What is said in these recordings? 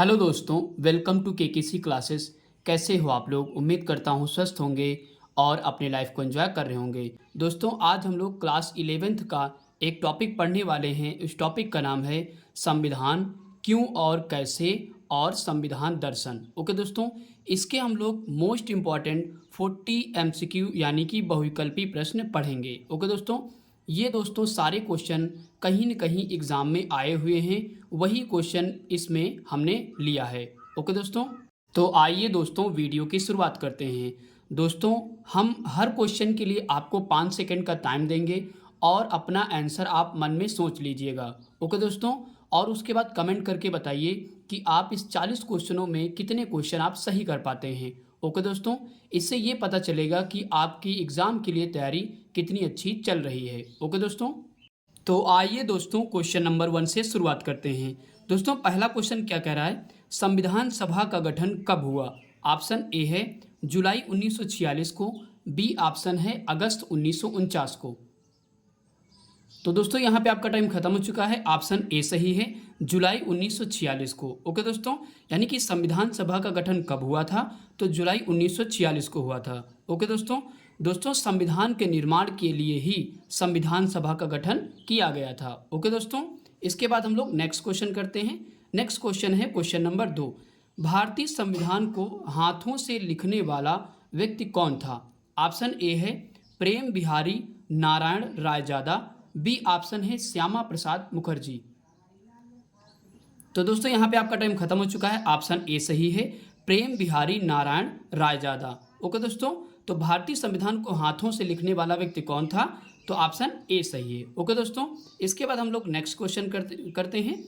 Hello दोस्तों, welcome to KKC classes. कैसे हो आप लोग? उम्मीद करता हूँ स्वस्थ होंगे और अपनी लाइफ को एंजॉय कर रहे होंगे। दोस्तों, आज हम लोग क्लास 11th का एक टॉपिक पढ़ने वाले हैं। इस टॉपिक का नाम है संविधान क्यों और कैसे और संविधान दर्शन। ओके दोस्तों, इसके हम लोग मोस्ट इम्पॉर्टेंट 40 एमसीक्यू यानी कि बहुविकल्पी प्रश्न पढ़ेंगे। ओके दोस्तों, ये दोस्तों सारे क्वेश्चन कहीं न कहीं एग्ज़ाम में आए हुए हैं, वही क्वेश्चन इसमें हमने लिया है। ओके दोस्तों, तो आइए दोस्तों वीडियो की शुरुआत करते हैं। दोस्तों, हम हर क्वेश्चन के लिए आपको 5 सेकंड का टाइम देंगे और अपना आंसर आप मन में सोच लीजिएगा। ओके दोस्तों, और उसके बाद कमेंट करके बताइए कि आप इस 40 क्वेश्चनों में कितने क्वेश्चन आप सही कर पाते हैं। ओके दोस्तों, इससे ये पता चलेगा कि आपकी एग्ज़ाम के लिए तैयारी कितनी अच्छी चल रही है। ओके दोस्तों, तो आइए दोस्तों क्वेश्चन नंबर 1 से शुरुआत करते हैं। दोस्तों, पहला क्वेश्चन क्या कह रहा है? संविधान सभा का गठन कब हुआ? ऑप्शन ए है जुलाई 1946 को, बी ऑप्शन है अगस्त 1949 को। तो दोस्तों यहाँ पे आपका टाइम खत्म हो चुका है। ऑप्शन ए सही है, जुलाई 1946 को। ओके दोस्तों, यानी कि संविधान सभा का गठन कब हुआ था? तो जुलाई 1946 को हुआ था। ओके दोस्तों, संविधान के निर्माण के लिए ही संविधान सभा का गठन किया गया था। ओके दोस्तों, इसके बाद हम लोग नेक्स्ट क्वेश्चन करते हैं। नेक्स्ट क्वेश्चन है क्वेश्चन नंबर 2। भारतीय संविधान को हाथों से लिखने वाला व्यक्ति कौन था? ऑप्शन ए है प्रेम बिहारी नारायण रायजादा, बी ऑप्शन है श्यामा प्रसाद मुखर्जी। तो दोस्तों यहाँ पे आपका टाइम खत्म हो चुका है। ऑप्शन ए सही है, प्रेम बिहारी नारायण रायजादा। ओके दोस्तों, तो भारतीय संविधान को हाथों से लिखने वाला व्यक्ति कौन था? तो ऑप्शन ए सही है। ओके दोस्तों, इसके बाद हम लोग नेक्स्ट क्वेश्चन करते हैं।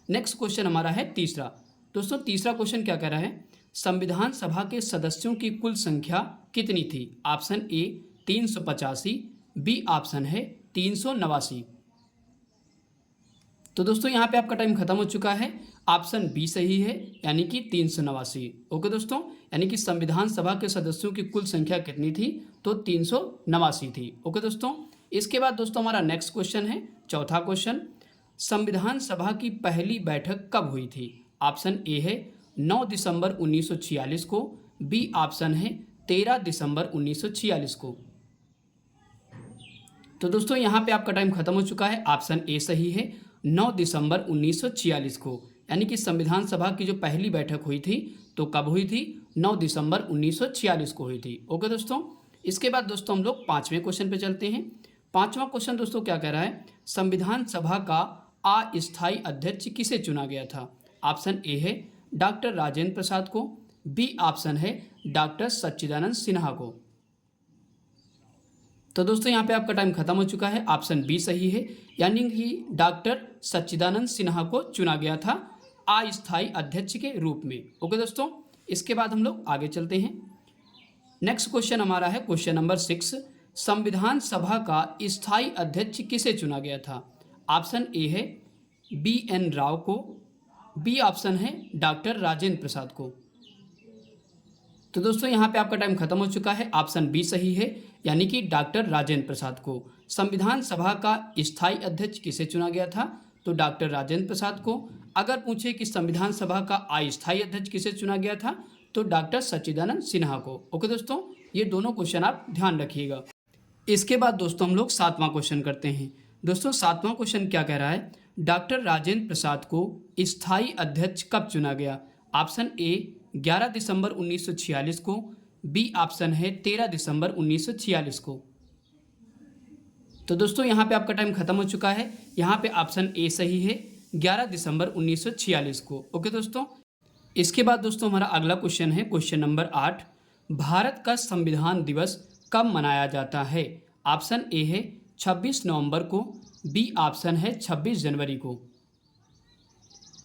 नेक्स्ट क्वेश्चन हमारा है तीसरा। दोस्तों, तीसरा क्वेश्चन क्या कह रहा है? संविधान सभा के सदस्यों की कुल संख्या कितनी थी? ऑप्शन ए 385, बी ऑप्शन है 389। तो दोस्तों यहाँ पे आपका टाइम खत्म हो चुका है। ऑप्शन बी सही है, यानी कि 389। ओके दोस्तों, यानी कि संविधान सभा के सदस्यों की कुल संख्या कितनी थी? तो 389 थी। ओके दोस्तों, इसके बाद दोस्तों हमारा नेक्स्ट क्वेश्चन है चौथा क्वेश्चन। संविधान सभा की पहली बैठक कब हुई थी? ऑप्शन ए है 9 दिसंबर 1946 को, बी ऑप्शन है 13 दिसंबर 1946 को। तो दोस्तों यहाँ पे आपका टाइम खत्म हो चुका है। ऑप्शन ए सही है, 9 दिसंबर 1946 को, यानी कि संविधान सभा की जो पहली बैठक हुई थी तो कब हुई थी? 9 दिसंबर 1946 को हुई थी। ओके दोस्तों, इसके बाद दोस्तों हम लोग पाँचवें क्वेश्चन पे चलते हैं। पाँचवा क्वेश्चन दोस्तों क्या कह रहा है? संविधान सभा का अस्थायी अध्यक्ष किसे चुना गया था? ऑप्शन ए है डॉक्टर राजेंद्र प्रसाद को, बी ऑप्शन है डॉक्टर सच्चिदानंद सिन्हा को। तो दोस्तों यहाँ पे आपका टाइम खत्म हो चुका है। ऑप्शन बी सही है, यानी कि डॉक्टर सच्चिदानंद सिन्हा को चुना गया था अस्थायी अध्यक्ष के रूप में। ओके दोस्तों, इसके बाद हम लोग आगे चलते हैं। नेक्स्ट क्वेश्चन हमारा है क्वेश्चन नंबर 6। संविधान सभा का स्थायी अध्यक्ष किसे चुना गया था? ऑप्शन ए है बी एन राव को, बी ऑप्शन है डॉक्टर राजेंद्र प्रसाद को। तो दोस्तों यहाँ पे आपका टाइम खत्म हो चुका है। ऑप्शन बी सही है, यानी कि डॉक्टर राजेंद्र प्रसाद को। संविधान सभा का स्थायी अध्यक्ष किसे चुना गया था? तो डॉक्टर राजेंद्र प्रसाद को। अगर पूछे कि संविधान सभा का अस्थायी अध्यक्ष किसे चुना गया था, तो डॉक्टर सच्चिदानंद सिन्हा को। ओके दोस्तों, ये दोनों क्वेश्चन आप ध्यान रखिएगा। इसके बाद दोस्तों हम लोग सातवां क्वेश्चन करते हैं। दोस्तों सातवां क्वेश्चन क्या कह रहा है? डॉक्टर राजेंद्र प्रसाद को स्थायी अध्यक्ष कब चुना गया? ऑप्शन ए 11 दिसंबर 1946 को, बी ऑप्शन है 13 दिसंबर 1946 को। तो दोस्तों यहाँ पे आपका टाइम खत्म हो चुका है। यहाँ पे ऑप्शन ए सही है, 11 दिसंबर 1946 को। ओके दोस्तों, इसके बाद दोस्तों हमारा अगला क्वेश्चन है क्वेश्चन नंबर 8। भारत का संविधान दिवस कब मनाया जाता है? ऑप्शन ए है 26 नवंबर को, बी ऑप्शन है 26 जनवरी को।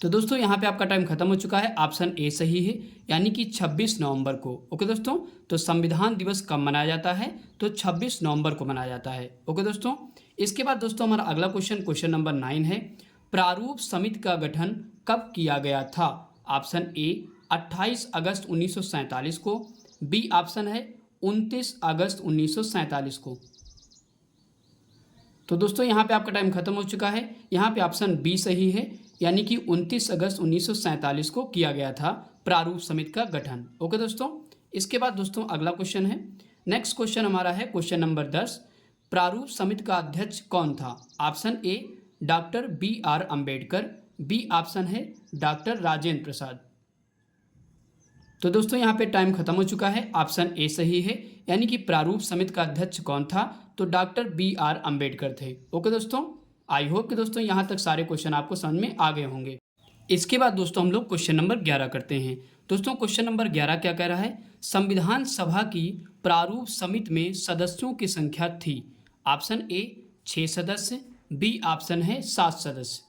तो दोस्तों यहाँ पे आपका टाइम खत्म हो चुका है। ऑप्शन ए सही है, यानी कि 26 नवंबर को। ओके दोस्तों, तो संविधान दिवस कब मनाया जाता है? तो 26 नवंबर को मनाया जाता है। ओके दोस्तों, इसके बाद दोस्तों हमारा अगला क्वेश्चन क्वेश्चन नंबर 9 है। प्रारूप समिति का गठन कब किया गया था? ऑप्शन ए 28 अगस्त 1947 को, बी ऑप्शन है 29 अगस्त 1947 को। तो दोस्तों यहाँ पे आपका टाइम खत्म हो चुका है। यहाँ पे ऑप्शन बी सही है, यानी कि 29 अगस्त 1947 को किया गया था प्रारूप समिति का गठन। ओके दोस्तों, इसके बाद दोस्तों अगला क्वेश्चन है। नेक्स्ट क्वेश्चन हमारा है क्वेश्चन नंबर 10। प्रारूप समिति का अध्यक्ष कौन था? Option A doctor B.R. Ambedkar, B option है डॉक्टर राजेंद्र प्रसाद। तो दोस्तों यहाँ पे टाइम खत्म हो चुका है, ऑप्शन ए सही है, यानी कि प्रारूप समिति का अध्यक्ष कौन था? तो डॉक्टर B.R. अम्बेडकर थे। ओके दोस्तों, आई होप कि दोस्तों यहाँ तक सारे क्वेश्चन आपको समझ में आ गए होंगे। इसके बाद दोस्तों हम लोग क्वेश्चन नंबर 11 करते हैं। दोस्तों क्वेश्चन नंबर 11 क्या कह रहा है? संविधान सभा की प्रारूप समिति में सदस्यों की संख्या थी। ऑप्शन ए 6 सदस्य, बी ऑप्शन है 7 सदस्य।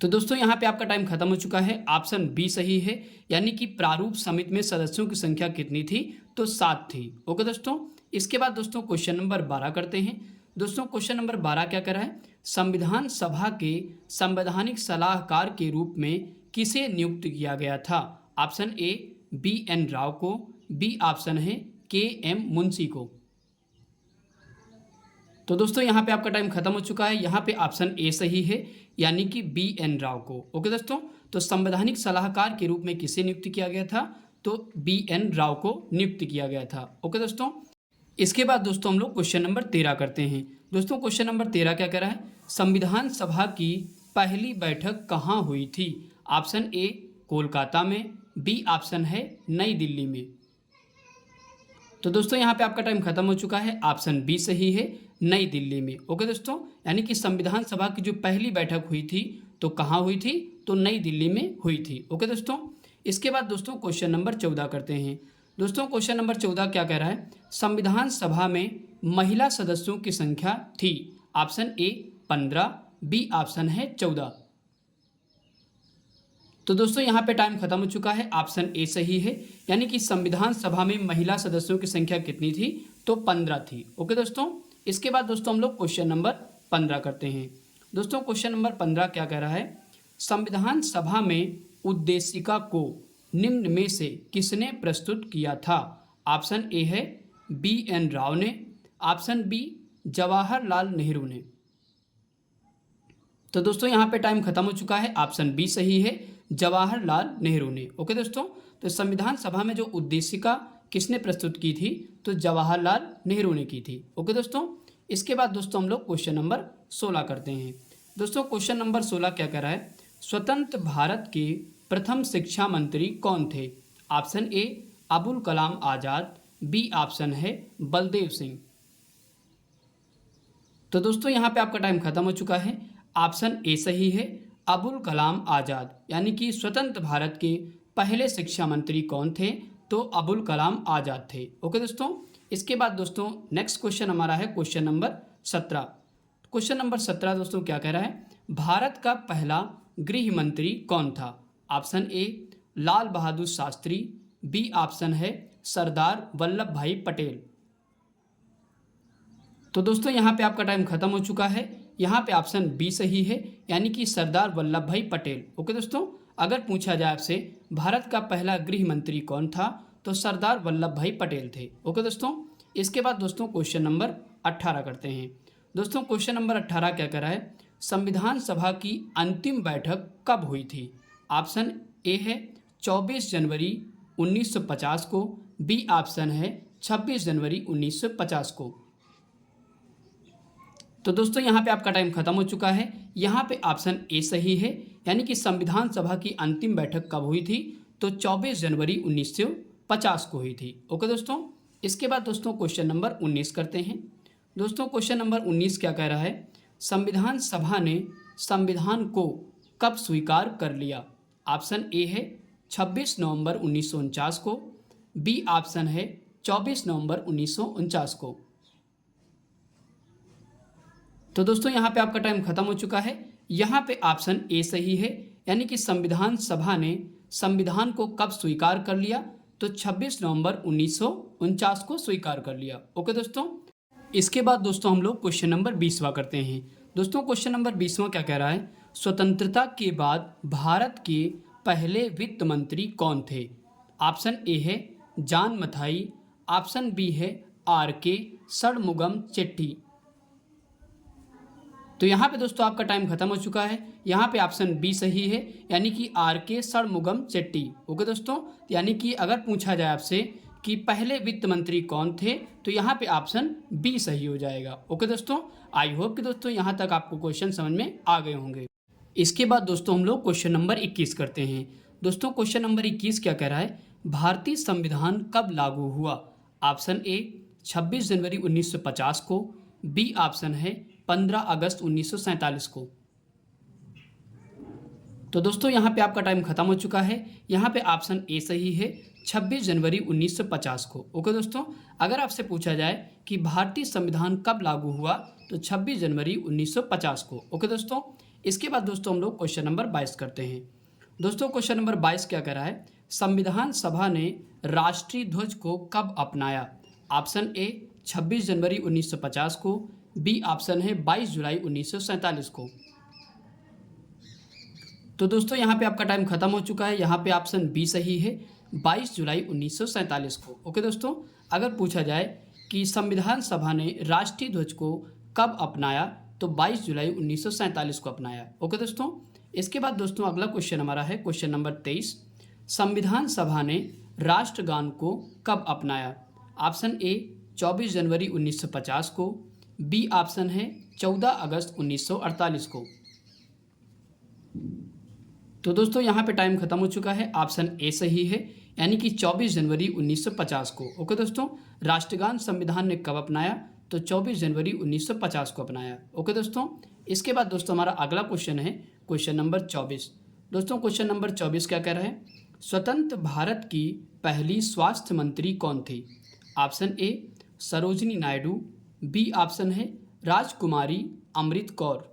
तो दोस्तों यहाँ पे आपका टाइम खत्म हो चुका है, ऑप्शन बी सही है, यानी कि प्रारूप समिति में सदस्यों की संख्या कितनी थी? तो 7 थी। ओके दोस्तों, इसके बाद दोस्तों क्वेश्चन नंबर 12 करते हैं। दोस्तों क्वेश्चन नंबर 12 क्या कर रहा है? संविधान सभा के संवैधानिक सलाहकार के रूप में किसे नियुक्त किया गया था? ऑप्शन ए B.N. राव को, बी ऑप्शन है K.M. मुंशी को। तो दोस्तों यहाँ पे आपका टाइम खत्म हो चुका है, यहाँ पे ऑप्शन ए सही है, यानी कि B.N. राव को। ओके दोस्तों, तो संवैधानिक सलाहकार के रूप में किसे नियुक्त किया गया था? तो B.N. राव को नियुक्त किया गया था। ओके दोस्तों, इसके बाद दोस्तों हम लोग क्वेश्चन नंबर 13 करते हैं। दोस्तों क्वेश्चन नंबर 13 क्या कह रहा है? संविधान सभा की पहली बैठक कहाँ हुई थी? ऑप्शन ए कोलकाता में, बी ऑप्शन है नई दिल्ली में। तो दोस्तों यहाँ पे आपका टाइम खत्म हो चुका है, ऑप्शन बी सही है, नई दिल्ली में। ओके दोस्तों, यानी कि संविधान सभा की जो पहली बैठक हुई थी तो कहाँ हुई थी? तो नई दिल्ली में हुई थी। ओके दोस्तों, इसके बाद दोस्तों क्वेश्चन नंबर 14 करते हैं। दोस्तों क्वेश्चन नंबर 14 क्या कह रहा है? संविधान सभा में महिला सदस्यों की संख्या थी। ऑप्शन ए 15, बी ऑप्शन है 14। तो दोस्तों यहाँ पे टाइम खत्म हो चुका है, ऑप्शन ए सही है, यानी कि संविधान सभा में महिला सदस्यों की संख्या कितनी थी? तो 15 थी। ओके दोस्तों, इसके बाद दोस्तों हम लोग क्वेश्चन नंबर 15 करते हैं। दोस्तों क्वेश्चन नंबर 15 क्या कह रहा है? संविधान सभा में उद्देशिका को निम्न में से किसने प्रस्तुत किया था? ऑप्शन ए है B.N. राव ने, ऑप्शन बी जवाहरलाल नेहरू ने। तो दोस्तों यहाँ पे टाइम खत्म हो चुका है, ऑप्शन बी सही है, जवाहरलाल नेहरू ने। ओके दोस्तों, तो संविधान सभा में जो उद्देशिका किसने प्रस्तुत की थी? तो जवाहरलाल नेहरू ने की थी। ओके दोस्तों, इसके बाद दोस्तों हम लोग क्वेश्चन नंबर 16 करते हैं। दोस्तों क्वेश्चन नंबर 16 क्या कह रहा है? स्वतंत्र भारत के प्रथम शिक्षा मंत्री कौन थे? Option A Abul Kalam Azad, B option है बलदेव सिंह। तो दोस्तों यहाँ पे आपका टाइम खत्म हो चुका है, ऑप्शन ए सही है, अबुल कलाम आज़ाद, यानी कि स्वतंत्र भारत के पहले शिक्षा मंत्री कौन थे? तो अबुल कलाम आज़ाद थे। ओके दोस्तों, इसके बाद दोस्तों नेक्स्ट क्वेश्चन हमारा है क्वेश्चन नंबर 17। क्वेश्चन नंबर 17 दोस्तों क्या कह रहा है? भारत का पहला गृह मंत्री कौन था? Option A Lal Bahadur Shastri, B option है सरदार वल्लभ भाई पटेल। तो दोस्तों यहाँ पे आपका टाइम खत्म हो चुका है, यहाँ पे ऑप्शन बी सही है, यानी कि सरदार वल्लभ भाई पटेल। ओके दोस्तों, अगर पूछा जाए आपसे भारत का पहला गृह मंत्री कौन था? तो सरदार वल्लभ भाई पटेल थे। ओके दोस्तों, इसके बाद दोस्तों क्वेश्चन नंबर 18 करते हैं। दोस्तों क्वेश्चन नंबर 18 क्या कर रहा है? संविधान सभा की अंतिम बैठक कब हुई थी? ऑप्शन ए है 24 जनवरी 1950 को, बी ऑप्शन है 26 जनवरी 1950 को। तो दोस्तों यहाँ पे आपका टाइम खत्म हो चुका है, यहाँ पे ऑप्शन ए सही है, यानी कि संविधान सभा की अंतिम बैठक कब हुई थी? तो 24 जनवरी 1950 को हुई थी। ओके दोस्तों, इसके बाद दोस्तों क्वेश्चन नंबर 19 करते हैं। दोस्तों क्वेश्चन नंबर 19 क्या कह रहा है? संविधान सभा ने संविधान को कब स्वीकार कर लिया? ऑप्शन ए है 26 नवंबर 1949 को, बी ऑप्शन है 24 नवंबर 1949 को। तो दोस्तों यहाँ पे आपका टाइम खत्म हो चुका है, यहाँ पे ऑप्शन ए सही है, यानी कि संविधान सभा ने संविधान को कब स्वीकार कर लिया? तो 26 नवंबर 1949 को स्वीकार कर लिया। ओके दोस्तों, इसके बाद दोस्तों हम लोग क्वेश्चन नंबर 20वां करते हैं। दोस्तों क्वेश्चन नंबर 20वां क्या कह रहा है? स्वतंत्रता के बाद भारत के पहले वित्त मंत्री कौन थे? ऑप्शन ए है जॉन मथाई, ऑप्शन बी है R.K. षणमुगम चेट्टी। तो यहाँ पे दोस्तों आपका टाइम खत्म हो चुका है। यहाँ पे ऑप्शन बी सही है, यानी कि आर के षणमुगम चेट्टी। ओके दोस्तों, यानी कि अगर पूछा जाए आपसे कि पहले वित्त मंत्री कौन थे, तो यहाँ पे ऑप्शन बी सही हो जाएगा। ओके दोस्तों, आई होप कि दोस्तों यहाँ तक आपको क्वेश्चन समझ में आ गए होंगे। इसके बाद दोस्तों हम लोग क्वेश्चन नंबर 21 करते हैं। दोस्तों क्वेश्चन नंबर 21 क्या कह रहा है, भारतीय संविधान कब लागू हुआ? ऑप्शन ए 26 जनवरी 1950 को, बी ऑप्शन है 15 अगस्त 1947 को। तो दोस्तों यहाँ पे आपका टाइम खत्म हो चुका है। यहाँ पे ऑप्शन ए सही है, 26 जनवरी 1950 को। ओके दोस्तों, अगर आपसे पूछा जाए कि भारतीय संविधान कब लागू हुआ, तो 26 जनवरी 1950 को। ओके दोस्तों, इसके बाद दोस्तों हम लोग क्वेश्चन नंबर 22 करते हैं। दोस्तों क्वेश्चन नंबर 22 क्या कह रहा है, संविधान सभा ने राष्ट्रीय ध्वज को कब अपनाया? ऑप्शन ए 26 जनवरी 1950 को, बी ऑप्शन है 22 जुलाई 1947 को। तो दोस्तों यहाँ पे आपका टाइम खत्म हो चुका है। यहाँ पे ऑप्शन बी सही है, 22 जुलाई 1947 को। ओके दोस्तों, अगर पूछा जाए कि संविधान सभा ने राष्ट्रीय ध्वज को कब अपनाया, तो 22 जुलाई 1947 को अपनाया। ओके दोस्तों, इसके बाद दोस्तों अगला क्वेश्चन हमारा है क्वेश्चन नंबर 23, संविधान सभा ने राष्ट्रगान को कब अपनाया? ऑप्शन ए 24 जनवरी 1950 को, बी ऑप्शन है 14 अगस्त 1948 को। तो दोस्तों यहाँ पे टाइम खत्म हो चुका है। ऑप्शन ए सही है, यानी कि 24 जनवरी 1950 को। ओके दोस्तों, राष्ट्रगान संविधान ने कब अपनाया? तो 24 जनवरी 1950 को अपनाया। ओके दोस्तों, इसके बाद दोस्तों हमारा अगला क्वेश्चन है क्वेश्चन नंबर 24। दोस्तों क्वेश्चन नंबर 24 क्या कह रहा है, स्वतंत्र भारत की पहली स्वास्थ्य मंत्री कौन थी? Option A Sarojini Naidu, B option है राजकुमारी अमृत कौर।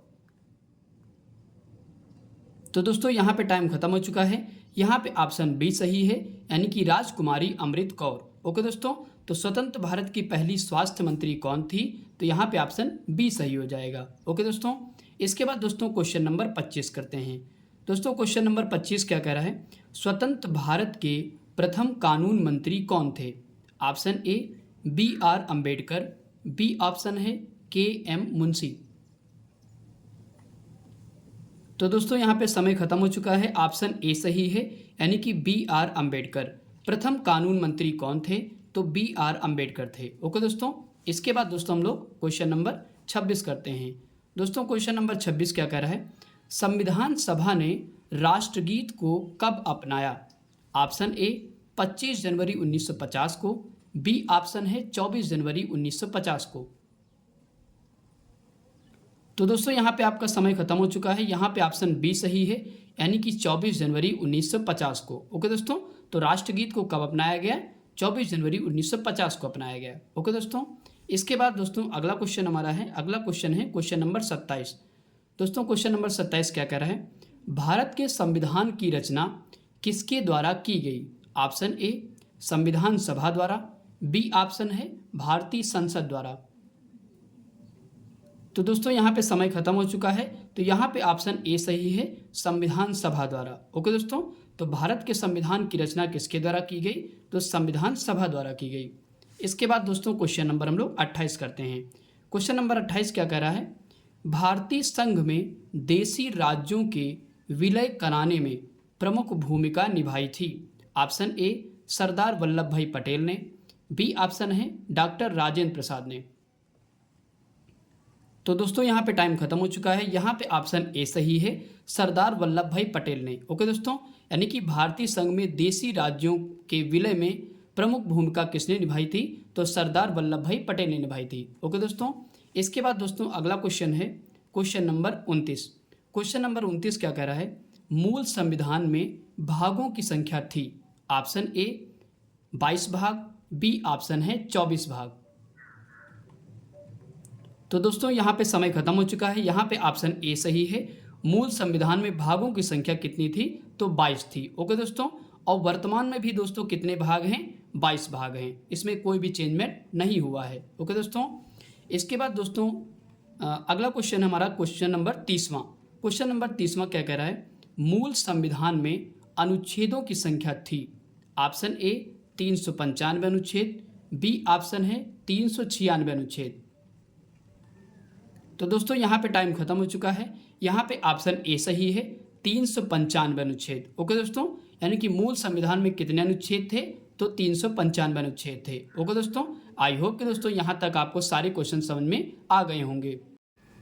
तो दोस्तों यहाँ पे टाइम खत्म हो चुका है। यहाँ पे ऑप्शन बी सही है, यानी कि राजकुमारी अमृत कौर। ओके दोस्तों, तो स्वतंत्र भारत की पहली स्वास्थ्य मंत्री कौन थी? तो यहाँ पे ऑप्शन बी सही हो जाएगा। ओके दोस्तों, इसके बाद दोस्तों क्वेश्चन नंबर 25 करते हैं। दोस्तों क्वेश्चन नंबर 25 क्या कह रहा है, स्वतंत्र भारत के प्रथम कानून मंत्री कौन थे? Option A B R Ambedkar, B option है के एम मुंशी। तो दोस्तों यहाँ पे समय खत्म हो चुका है। ऑप्शन ए सही है, यानी कि बी आर अम्बेडकर। प्रथम कानून मंत्री कौन थे? तो बी आर अम्बेडकर थे। ओके दोस्तों, इसके बाद दोस्तों हम लोग क्वेश्चन नंबर 26 करते हैं। दोस्तों क्वेश्चन नंबर 26 क्या कह रहा है, संविधान सभा ने राष्ट्रगीत को कब अपनाया? ऑप्शन ए 25 जनवरी 1950 को, बी ऑप्शन है 24 जनवरी 1950 को। तो दोस्तों यहाँ पे आपका समय खत्म हो चुका है। यहाँ पे ऑप्शन बी सही है, यानी कि 24 जनवरी 1950 को। ओके दोस्तों, तो राष्ट्रगीत को कब अपनाया गया? 24 जनवरी 1950 को अपनाया गया। ओके दोस्तों, इसके बाद दोस्तों अगला क्वेश्चन हमारा है, अगला क्वेश्चन है क्वेश्चन नंबर 27। दोस्तों क्वेश्चन नंबर 27 क्या कह रहा है, भारत के संविधान की रचना किसके द्वारा की गई? ऑप्शन ए संविधान सभा द्वारा, बी ऑप्शन है भारतीय संसद द्वारा। तो दोस्तों यहाँ पे समय खत्म हो चुका है, तो यहाँ पे ऑप्शन ए सही है, संविधान सभा द्वारा। ओके दोस्तों, तो भारत के संविधान की रचना किसके द्वारा की गई? तो संविधान सभा द्वारा की गई। इसके बाद दोस्तों क्वेश्चन नंबर हम लोग 28 करते हैं। क्वेश्चन नंबर 28 क्या कह रहा है, भारतीय संघ में देशी राज्यों के विलय कराने में प्रमुख भूमिका निभाई थी। ऑप्शन ए सरदार वल्लभ भाई पटेल ने, बी ऑप्शन है डॉक्टर राजेंद्र प्रसाद ने। तो दोस्तों यहाँ पे टाइम खत्म हो चुका है। यहाँ पे ऑप्शन ए सही है, सरदार वल्लभ भाई पटेल ने। ओके दोस्तों, यानी कि भारतीय संघ में देशी राज्यों के विलय में प्रमुख भूमिका किसने निभाई थी? तो सरदार वल्लभ भाई पटेल ने निभाई थी। ओके दोस्तों, इसके बाद दोस्तों अगला क्वेश्चन है क्वेश्चन नंबर 29। क्वेश्चन नंबर 29 क्या कह रहा है, मूल संविधान में भागों की संख्या थी। ऑप्शन ए 22 भाग, बी ऑप्शन है 24 भाग। तो दोस्तों यहाँ पे समय खत्म हो चुका है। यहाँ पे ऑप्शन ए सही है, मूल संविधान में भागों की संख्या कितनी थी? तो 22 थी। ओके दोस्तों, और वर्तमान में भी दोस्तों कितने भाग हैं? 22 भाग हैं, इसमें कोई भी चेंजमेंट नहीं हुआ है। ओके दोस्तों, इसके बाद दोस्तों अगला क्वेश्चन हमारा क्वेश्चन नंबर 30वां। क्वेश्चन नंबर 30वां क्या कह रहा है, मूल संविधान में अनुच्छेदों की संख्या थी। ऑप्शन ए 395 अनुच्छेद, बी ऑप्शन है 396 अनुच्छेद। तो दोस्तों यहाँ पे टाइम खत्म हो चुका है। यहाँ पे ऑप्शन ए सही है, 395 अनुच्छेद। ओके दोस्तों, यानी कि मूल संविधान में कितने अनुच्छेद थे? तो 395 अनुच्छेद थे। ओके दोस्तों, आई होप कि दोस्तों यहाँ तक आपको सारे क्वेश्चन समझ में आ गए होंगे।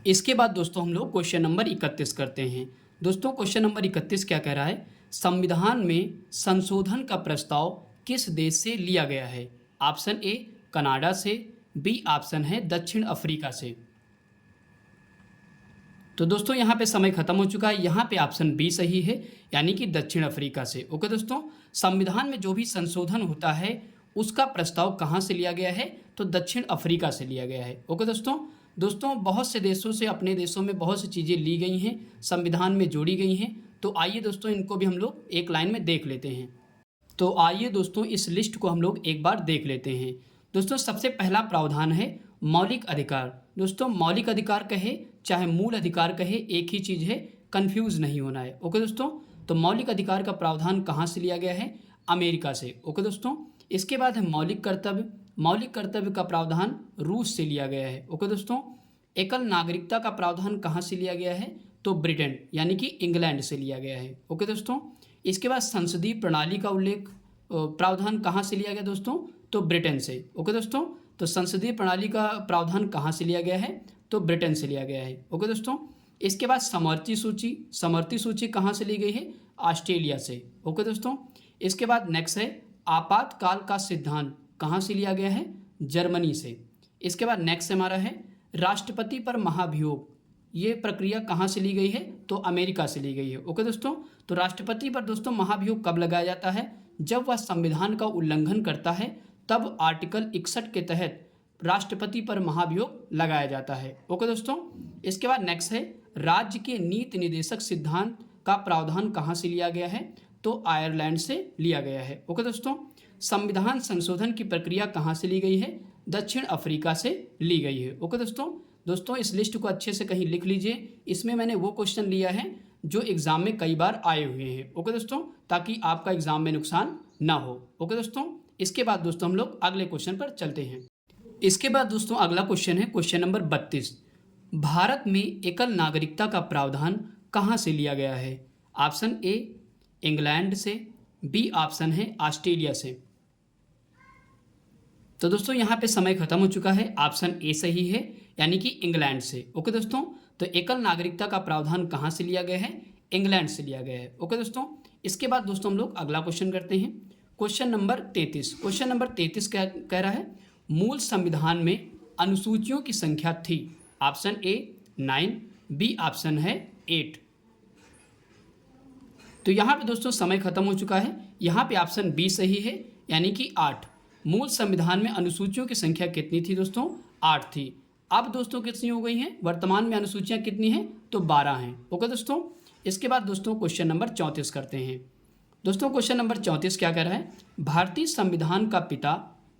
इसके बाद दोस्तों हम लोग क्वेश्चन नंबर 31 करते हैं। दोस्तों क्वेश्चन नंबर 31 क्या कह रहा है? संविधान में संशोधन का प्रस्ताव किस देश से लिया गया है? ऑप्शन ए कनाडा से, बी ऑप्शन है दक्षिण अफ्रीका से। तो दोस्तों यहाँ पे समय खत्म हो चुका है। यहाँ पे ऑप्शन बी सही है, यानी कि दक्षिण अफ्रीका से। ओके दोस्तों, संविधान में जो भी संशोधन होता है उसका प्रस्ताव कहाँ से लिया गया है? तो दक्षिण अफ्रीका से लिया गया है। ओके दोस्तों बहुत से देशों से, अपने देशों में बहुत सी चीज़ें ली गई हैं, संविधान में जोड़ी गई हैं। तो आइए दोस्तों इनको भी हम लोग एक लाइन में देख लेते हैं। तो आइए दोस्तों इस लिस्ट को हम लोग एक बार देख लेते हैं। दोस्तों सबसे पहला प्रावधान है मौलिक अधिकार। दोस्तों मौलिक अधिकार कहे चाहे मूल अधिकार कहे, एक ही चीज़ है, कंफ्यूज नहीं होना है। ओके दोस्तों, तो मौलिक अधिकार का प्रावधान कहाँ से लिया गया है? अमेरिका से। ओके दोस्तों, इसके बाद है मौलिक कर्तव्य। मौलिक कर्तव्य का प्रावधान रूस से लिया गया है। ओके दोस्तों, एकल नागरिकता का प्रावधान कहाँ से लिया गया है? तो ब्रिटेन यानी कि इंग्लैंड से लिया गया है। ओके दोस्तों, इसके बाद संसदीय प्रणाली का उल्लेख प्रावधान कहाँ से लिया गया दोस्तों? तो ब्रिटेन से। ओके दोस्तों, तो संसदीय प्रणाली का प्रावधान कहाँ से लिया गया है? तो ब्रिटेन से लिया गया है। ओके दोस्तों, इसके बाद समवर्ती सूची। समवर्ती सूची कहाँ से ली गई है? ऑस्ट्रेलिया से। ओके दोस्तों, इसके बाद नेक्स्ट है आपातकाल का सिद्धांत कहाँ से लिया गया है? जर्मनी से। इसके बाद नेक्स्ट हमारा है राष्ट्रपति पर महाभियोग। ये प्रक्रिया कहाँ से ली गई है? तो अमेरिका से ली गई है। ओके दोस्तों, तो राष्ट्रपति पर दोस्तों महाभियोग कब लगाया जाता है? जब वह संविधान का उल्लंघन करता है, तब आर्टिकल 61 के तहत राष्ट्रपति पर महाभियोग लगाया जाता है। ओके दोस्तों, इसके बाद नेक्स्ट है राज्य के नीति निर्देशक सिद्धांत का प्रावधान कहाँ से लिया गया है? तो आयरलैंड से लिया गया है। ओके दोस्तों, संविधान संशोधन की प्रक्रिया कहाँ से ली गई है? दक्षिण अफ्रीका से ली गई है। ओके दोस्तों इस लिस्ट को अच्छे से कहीं लिख लीजिए। इसमें मैंने वो क्वेश्चन लिया है जो एग्जाम में कई बार आए हुए हैं। ओके दोस्तों, ताकि आपका एग्जाम में नुकसान ना हो। ओके दोस्तों, इसके बाद दोस्तों हम लोग अगले क्वेश्चन पर चलते हैं। इसके बाद दोस्तों अगला क्वेश्चन है क्वेश्चन नंबर 32। भारत में एकल नागरिकता का प्रावधान कहाँ से लिया गया है? ऑप्शन ए इंग्लैंड से, बी ऑप्शन है ऑस्ट्रेलिया से। तो दोस्तों यहाँ पे समय खत्म हो चुका है। ऑप्शन ए सही है, यानी कि इंग्लैंड से। ओके दोस्तों, तो एकल नागरिकता का प्रावधान कहाँ से लिया गया है? इंग्लैंड से लिया गया है। ओके दोस्तों, इसके बाद दोस्तों हम लोग अगला क्वेश्चन करते हैं। Question number 33। क्वेश्चन नंबर 33 क्या कह रहा है? मूल संविधान में अनुसूचियों की संख्या थी। ऑप्शन ए 9, बी ऑप्शन है 8। तो यहाँ पे दोस्तों समय खत्म हो चुका है। यहाँ पे ऑप्शन बी सही है, यानी कि 8। मूल संविधान में अनुसूचियों की संख्या कितनी थी दोस्तों? 8 थी। अब दोस्तों कितनी हो गई हैं? वर्तमान में अनुसूचियाँ कितनी हैं? तो 12 हैं। ओके दोस्तों, इसके बाद दोस्तों क्वेश्चन नंबर 34 करते हैं। दोस्तों क्वेश्चन नंबर 34 क्या कह रहा है? भारतीय संविधान का पिता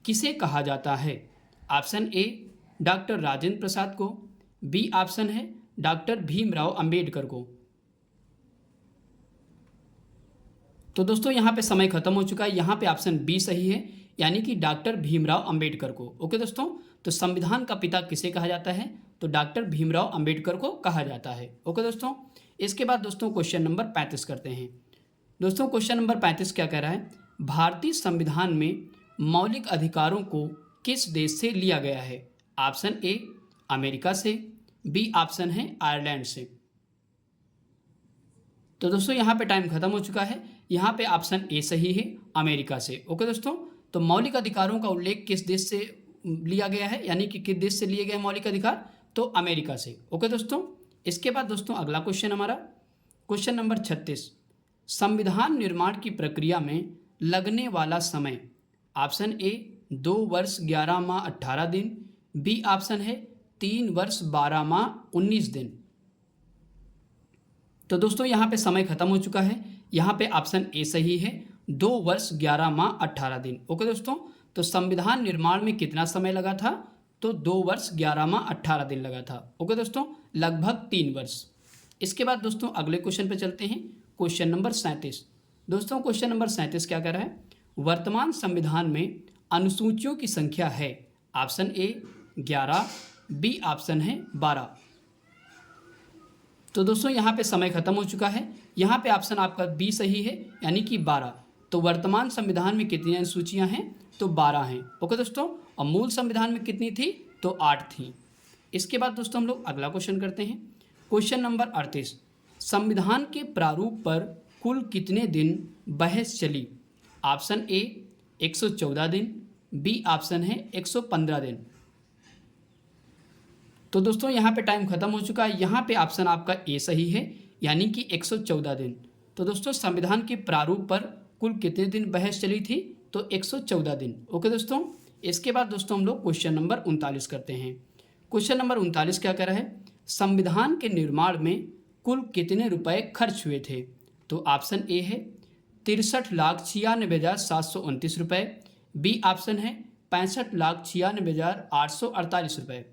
किसे कहा जाता है? ऑप्शन ए डॉक्टर राजेंद्र प्रसाद को, बी ऑप्शन है डॉक्टर भीमराव अंबेडकर को। तो दोस्तों यहाँ पे समय खत्म हो चुका है। यहाँ पे ऑप्शन बी सही है, यानी कि डॉक्टर भीमराव अंबेडकर को। ओके दोस्तों, तो संविधान का पिता किसे कहा जाता है? तो डॉक्टर भीमराव अंबेडकर को कहा जाता है। ओके दोस्तों, इसके बाद दोस्तों क्वेश्चन नंबर 35 करते हैं। दोस्तों क्वेश्चन नंबर 35 क्या कह रहा है? भारतीय संविधान में मौलिक अधिकारों को किस देश से लिया गया है? ऑप्शन ए अमेरिका से, बी ऑप्शन है आयरलैंड से। तो दोस्तों यहाँ पे टाइम खत्म हो चुका है। यहाँ पे ऑप्शन ए सही है, अमेरिका से। ओके दोस्तों, तो मौलिक अधिकारों का उल्लेख किस देश से लिया गया है, यानी कि किस देश से लिए गए मौलिक अधिकार? तो अमेरिका से। ओके दोस्तों, इसके बाद दोस्तों अगला क्वेश्चन हमारा क्वेश्चन नंबर 36। संविधान निर्माण की प्रक्रिया में लगने वाला समय। ऑप्शन ए 2 वर्ष 11 माह 18 दिन, बी ऑप्शन है 3 वर्ष 12 माह 19 दिन। तो दोस्तों यहाँ पे समय खत्म हो चुका है। यहाँ पे ऑप्शन ए सही है, 2 वर्ष 11 माह 18 दिन। ओके दोस्तों, तो संविधान निर्माण में कितना समय लगा था? तो 2 वर्ष 11 माह 18 दिन लगा था। ओके दोस्तों, लगभग 3 वर्ष। इसके बाद दोस्तों अगले क्वेश्चन पे चलते हैं। Question number 37। दोस्तों क्वेश्चन नंबर 37 क्या कह रहा है? वर्तमान संविधान में अनुसूचियों की संख्या है। ऑप्शन ए 11, बी ऑप्शन है 12। तो दोस्तों यहाँ पे समय खत्म हो चुका है। यहाँ पे ऑप्शन आपका बी सही है, यानी कि 12। तो वर्तमान संविधान में कितनी अनुसूचियाँ हैं? तो 12 हैं। ओके दोस्तों, और मूल संविधान में कितनी थी? तो 8 थी। इसके बाद दोस्तों हम लोग अगला क्वेश्चन करते हैं। क्वेश्चन नंबर 38, संविधान के प्रारूप पर कुल कितने दिन बहस चली? ऑप्शन ए 114 दिन, बी ऑप्शन है 115 दिन। तो दोस्तों यहाँ पे टाइम खत्म हो चुका है। यहाँ पे ऑप्शन आपका ए सही है, यानी कि 114 दिन। तो दोस्तों संविधान के प्रारूप पर कुल कितने दिन बहस चली थी? तो 114 दिन। ओके दोस्तों, इसके बाद दोस्तों हम लोग क्वेश्चन नंबर 39 करते हैं। क्वेश्चन नंबर 39 क्या कह रहा है? संविधान के निर्माण में कुल कितने रुपए खर्च हुए थे? तो ऑप्शन ए है 63,96,729 रुपये, बी ऑप्शन है 65,96,848 रुपये।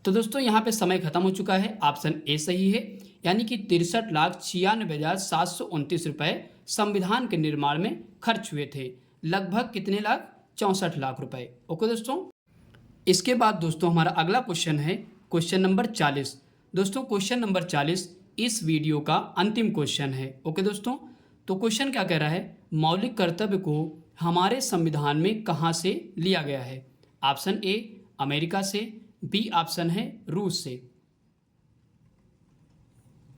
तो दोस्तों यहाँ पे समय खत्म हो चुका है। ऑप्शन ए सही है, यानी कि 63,96,729 रुपये संविधान के निर्माण में खर्च हुए थे। लगभग कितने लाख? 64 लाख रुपए। ओके दोस्तों, इसके बाद दोस्तों हमारा अगला क्वेश्चन है क्वेश्चन नंबर 40। दोस्तों क्वेश्चन नंबर 40 इस वीडियो का अंतिम क्वेश्चन है। ओके दोस्तों, तो क्वेश्चन क्या कह रहा है? मौलिक कर्तव्य को हमारे संविधान में कहाँ से लिया गया है? ऑप्शन ए अमेरिका से, बी ऑप्शन है रूस से।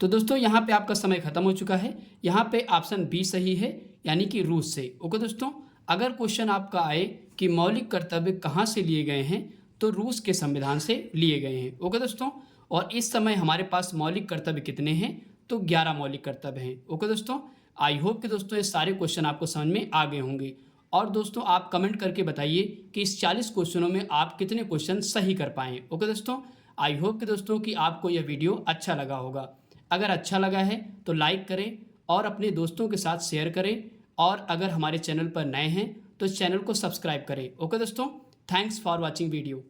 तो दोस्तों यहाँ पे आपका समय खत्म हो चुका है। यहाँ पे ऑप्शन बी सही है, यानी कि रूस से। ओके दोस्तों, अगर क्वेश्चन आपका आए कि मौलिक कर्तव्य कहाँ से लिए गए हैं, तो रूस के संविधान से लिए गए हैं। ओके दोस्तों, और इस समय हमारे पास मौलिक कर्तव्य कितने हैं? तो 11 मौलिक कर्तव्य हैं। ओके दोस्तों, आई होप कि दोस्तों ये सारे क्वेश्चन आपको समझ में आ गए होंगे। और दोस्तों आप कमेंट करके बताइए कि इस 40 क्वेश्चनों में आप कितने क्वेश्चन सही कर पाएँ। ओके दोस्तों, आई होप कि दोस्तों कि आपको यह वीडियो अच्छा लगा होगा। अगर अच्छा लगा है तो लाइक करें और अपने दोस्तों के साथ शेयर करें, और अगर हमारे चैनल पर नए हैं तो चैनल को सब्सक्राइब करें। ओके दोस्तों, थैंक्स फॉर वॉचिंग वीडियो।